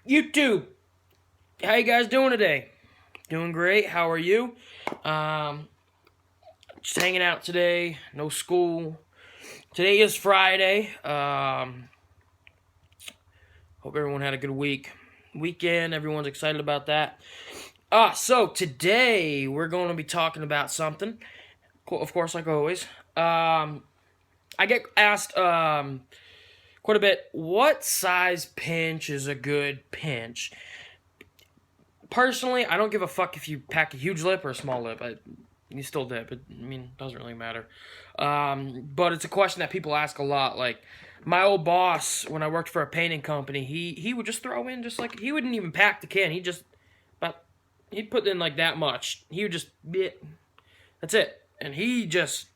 YouTube, how you guys doing today? Doing great. How are you? Just hanging out today. No school. Today is Friday. Hope everyone had a good weekend. Everyone's excited about that. So today we're going to be talking about something. Of course, like always. I get asked quite a bit. What size pinch is a good pinch? Personally, I don't give a fuck if you pack a huge lip or a small lip. You still dip. It doesn't really matter. But it's a question that people ask a lot. Like, my old boss, when I worked for a painting company, he would just throw in he wouldn't even pack the can. He'd put in like that much. He would just, that's it. And he just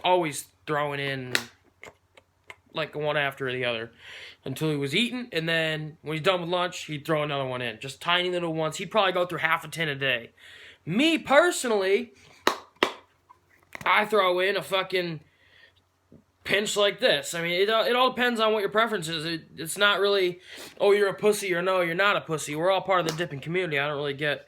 always throwing in like one after the other until he was eating, and then when he's done with lunch, he'd throw another one in. Just tiny little ones. He'd probably go through half a tin a day. Me, personally, I throw in a fucking pinch like this. I mean, it all depends on what your preference is. It's not really, oh, you're a pussy, or no, you're not a pussy. We're all part of the dipping community. I don't really get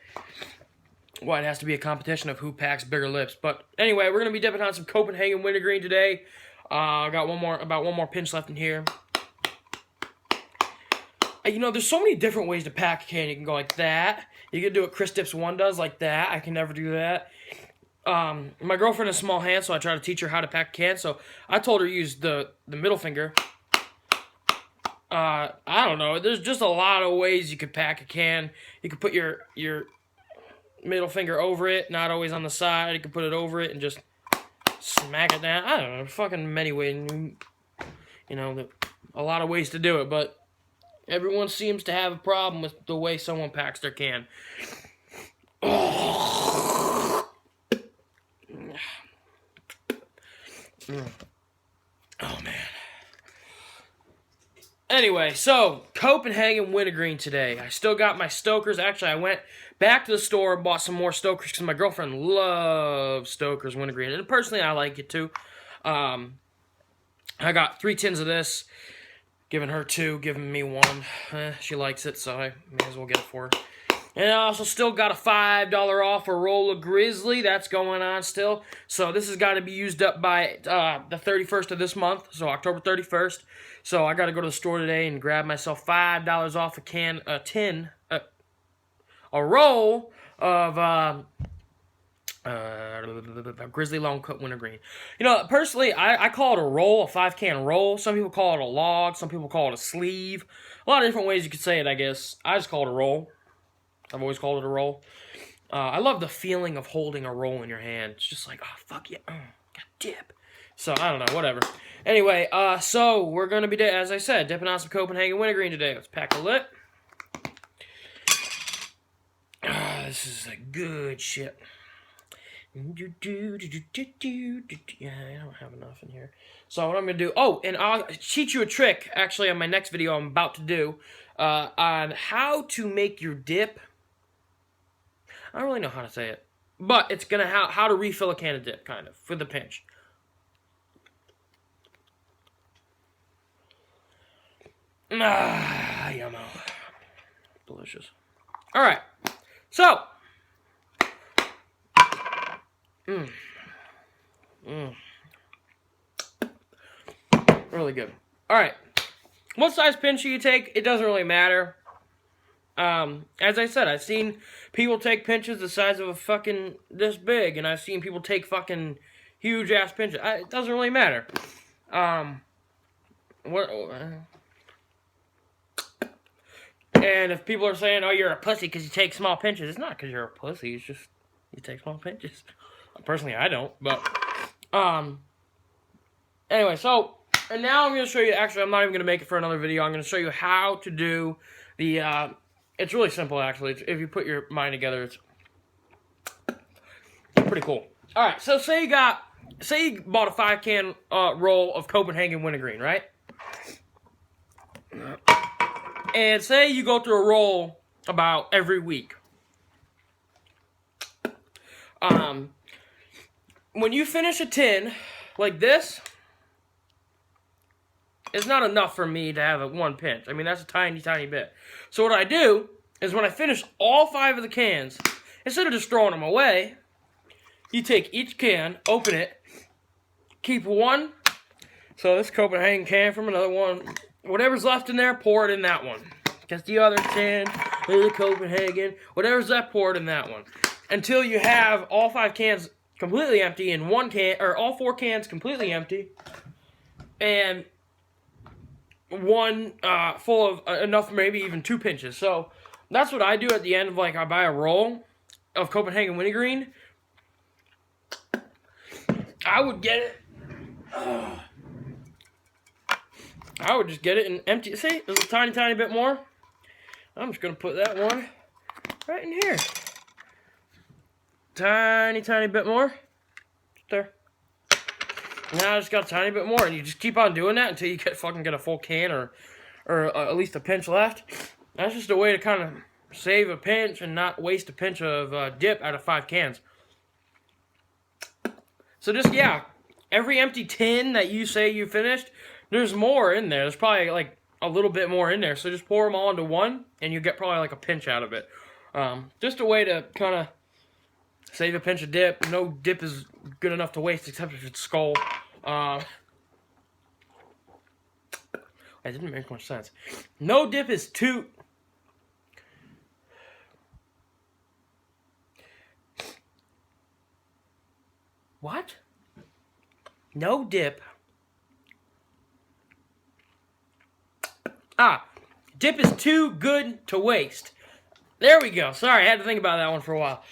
why it has to be a competition of who packs bigger lips. But anyway, we're going to be dipping on some Copenhagen Wintergreen today. I got about one more pinch left in here. There's so many different ways to pack a can. You can go like that. You can do what Chris Dips 1 does, like that. I can never do that. My girlfriend has small hands, so I try to teach her how to pack a can. So I told her to use the middle finger. I don't know. There's just a lot of ways you could pack a can. You could put your middle finger over it, not always on the side. You could put it over it and just smack it down. I don't know. Fucking many ways. A lot of ways to do it, but everyone seems to have a problem with the way someone packs their can. Oh man. Anyway, so Copenhagen Wintergreen today. I still got my Stoker's. Actually, I went back to the store and bought some more Stoker's because my girlfriend loves Stoker's Wintergreen, and personally, I like it too. I got 3 tins of this. Giving her 2, giving me 1. She likes it, so I may as well get it for her. And I also still got a $5 off a roll of Grizzly. That's going on still. So this has got to be used up by the 31st of this month, so October 31st. So I got to go to the store today and grab myself $5 off a roll of Grizzly Long Cut Wintergreen. Personally, I call it a roll, a 5-can roll. Some people call it a log. Some people call it a sleeve. A lot of different ways you could say it, I guess. I just call it a roll. I've always called it a roll. I love the feeling of holding a roll in your hand. It's just like, oh, fuck yeah. Got dip. So, I don't know, whatever. Anyway, so we're going to be, as I said, dipping on some Copenhagen Wintergreen today. Let's pack a lip. This is a good shit. Yeah, I don't have enough in here. So what I'm going to do... Oh, and I'll teach you a trick, actually, on my next video I'm about to do, on how to make your dip. I don't really know how to say it. But it's going to... How to refill a can of dip, kind of, for the pinch. Yummo. Delicious. Alright. So... Really good. Alright. What size pinch do you take? It doesn't really matter. As I said, I've seen people take pinches the size of a fucking this big, and I've seen people take fucking huge ass pinches. It doesn't really matter. And if people are saying, oh, you're a pussy because you take small pinches, it's not because you're a pussy, it's just you take small pinches. Personally, I don't, but, anyway, so, and now I'm going to show you, actually, I'm not even going to make it for another video, I'm going to show you how to do the, it's really simple, actually. If you put your mind together, it's pretty cool. Alright, so say you bought a 5-can, roll of Copenhagen Wintergreen, right? And say you go through a roll about every week. When you finish a tin like this, is not enough for me to have one pinch. I mean, that's a tiny, tiny bit. So what I do is when I finish all 5 of the cans, instead of just throwing them away, you take each can, open it, keep one. So this Copenhagen can from another one. Whatever's left in there, pour it in that one. Because the other can, the Copenhagen, whatever's left, pour it in that one. Until you have all 5 cans completely empty and one can, or all 4 cans completely empty, and one full of enough, maybe even 2 pinches. So that's what I do at the end of, like, I buy a roll of Copenhagen Wintergreen. I would get it. I would just get it and empty. See, there's a tiny, tiny bit more. I'm just going to put that one right in here. Tiny, tiny bit more. There. Now I just got a tiny bit more, and you just keep on doing that until you get a full can or at least a pinch left. That's just a way to kind of save a pinch and not waste a pinch of dip out of 5 cans. So just, yeah, every empty tin that you say you finished, there's more in there. There's probably like a little bit more in there. So just pour them all into one, and you get probably like a pinch out of it. Just a way to kind of save a pinch of dip. No dip is good enough to waste except if it's Skull. That didn't make much sense. No dip is too... What? No dip. Dip is too good to waste. There we go. Sorry, I had to think about that one for a while.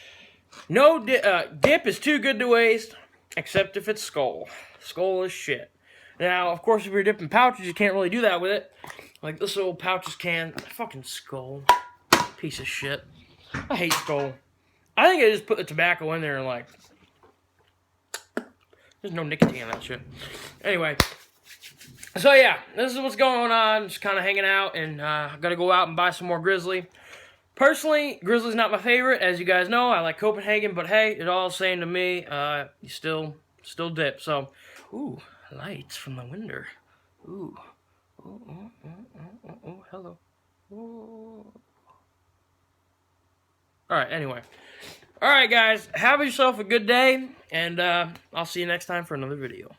No dip is too good to waste, except if it's Skull. Skull is shit. Now, of course, if you're dipping pouches, you can't really do that with it. Like this old pouches can. Fucking Skull. Piece of shit. I hate Skull. I think I just put the tobacco in there and like... There's no nicotine in that shit. Anyway. So yeah, this is what's going on. Just kind of hanging out, and I gotta go out and buy some more Grizzly. Personally, Grizzly's not my favorite. As you guys know, I like Copenhagen, but hey, it all the same to me. You still dip. So, ooh, lights from the window. Ooh. Oh, hello. Ooh. Alright, anyway. Alright, guys, have yourself a good day, and I'll see you next time for another video.